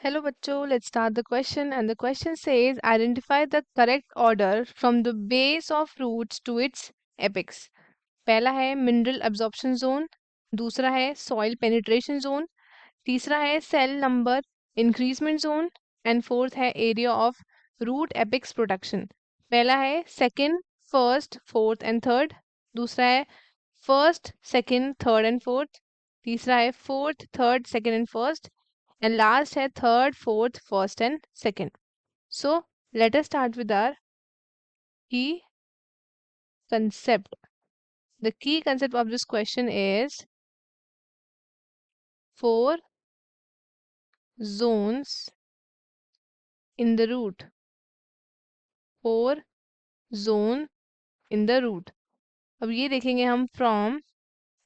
Hello bachcho, let's start the question and the question says identify the correct order from the base of roots to its apex. पहला है mineral absorption zone, दूसरा है soil penetration zone, तीसरा है cell number increasement zone and fourth है area of root apex protection. पहला है second, first, fourth and third, दूसरा है first, second, third and fourth, तीसरा है fourth, third, second and first and last है third, fourth, first and second. So let us start with our key concept. The key concept of this question is 4 zones in the root. 4 zone in the root. अब ये देखेंगे हम from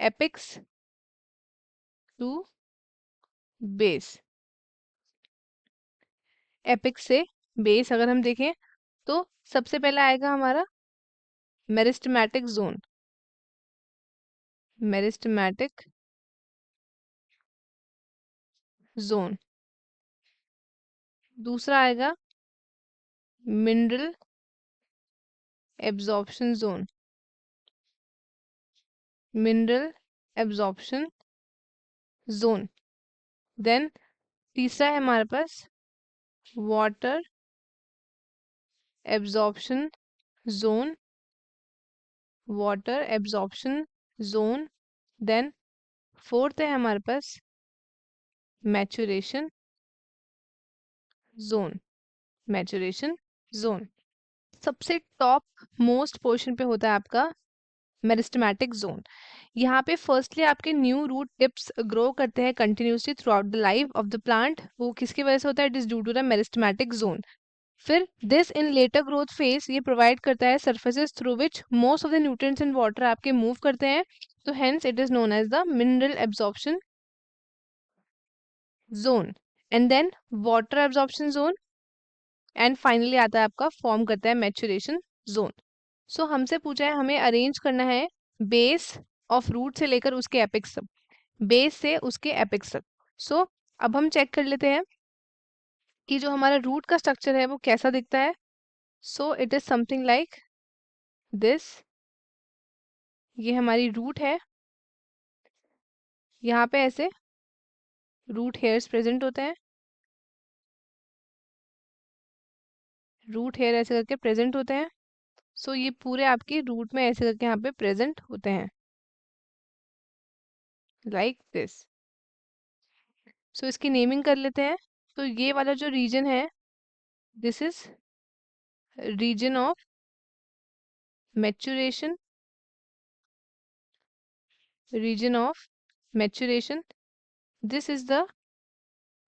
apex to base. Apex से base अगर हम देखें तो सबसे पहला आएगा हमारा मेरिस्टेमेटिक जोन. Meristematic zone. दूसरा आएगा mineral absorption zone. Mineral absorption zone. Then तीसरा है हमारे पास water absorption zone. Water absorption zone. Then fourth है हमारे पास मैचुरेशन जोन. Maturation zone. सबसे टॉप मोस्ट पोर्शन पे होता है आपका मेरिस्टेमेटिक जोन. यहाँ पे फर्स्टली आपके न्यू रूट टिप्स ग्रो करते हैं continuously throughout the life of the plant. वो किसकी वजह से होता है? It is due to the meristematic zone. फिर this in later growth phase ये प्रोवाइड करता है surfaces through which most of the nutrients and water आपके मूव करते हैं. तो hence it is known as the mineral absorption zone. And then water absorption zone and finally आता है आपका फॉर्म करता है मैचुरेशन जोन. सो हमसे पूछा है हमें अरेंज करना है बेस ऑफ रूट से लेकर उसके एपेक्स तक. बेस से उसके एपेक्स तक. सो अब हम चेक कर लेते हैं कि जो हमारा रूट का स्ट्रक्चर है वो कैसा दिखता है. So it is something like this. ये हमारी रूट है. यहाँ पे ऐसे रूट हेयर्स प्रेजेंट होते हैं. रूट हेयर ऐसे करके प्रेजेंट होते हैं. सो ये पूरे आपकी रूट में ऐसे करके यहाँ पे प्रेजेंट होते हैं लाइक दिस. सो इसकी नेमिंग कर लेते हैं. तो ये वाला जो रीजन है this is region of maturation. region of maturation. This is the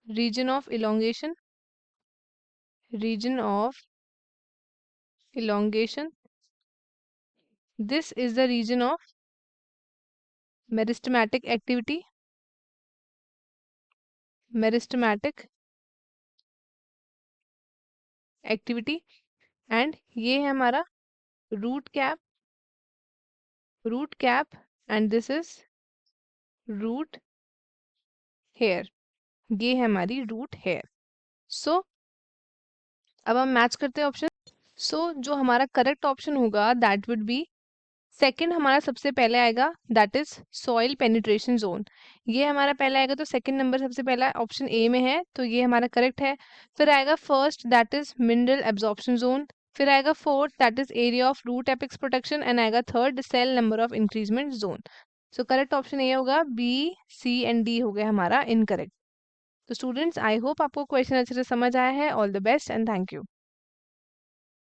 region of elongation. Region of elongation. This is the region of meristematic activity. Meristematic activity. And ये है हमारा root cap. Root cap. And this is root hair. ये है हमारी root hair. So अब हम match करते हैं ऑप्शन. सो जो हमारा करेक्ट ऑप्शन होगा दैट वुड बी सेकंड. हमारा सबसे पहले आएगा that is soil penetration zone. ये हमारा पहला आएगा तो सेकंड नंबर सबसे पहला ऑप्शन ए में है तो ये हमारा करेक्ट है. फिर आएगा first that is mineral absorption zone. फिर आएगा fourth that is area of root apex protection and आएगा third cell number of increment zone. So correct option A होगा. बी सी एंड डी हो गया हमारा इनकरेक्ट. तो स्टूडेंट्स आई होप आपको question अच्छे से समझ आया है. All the best and thank you.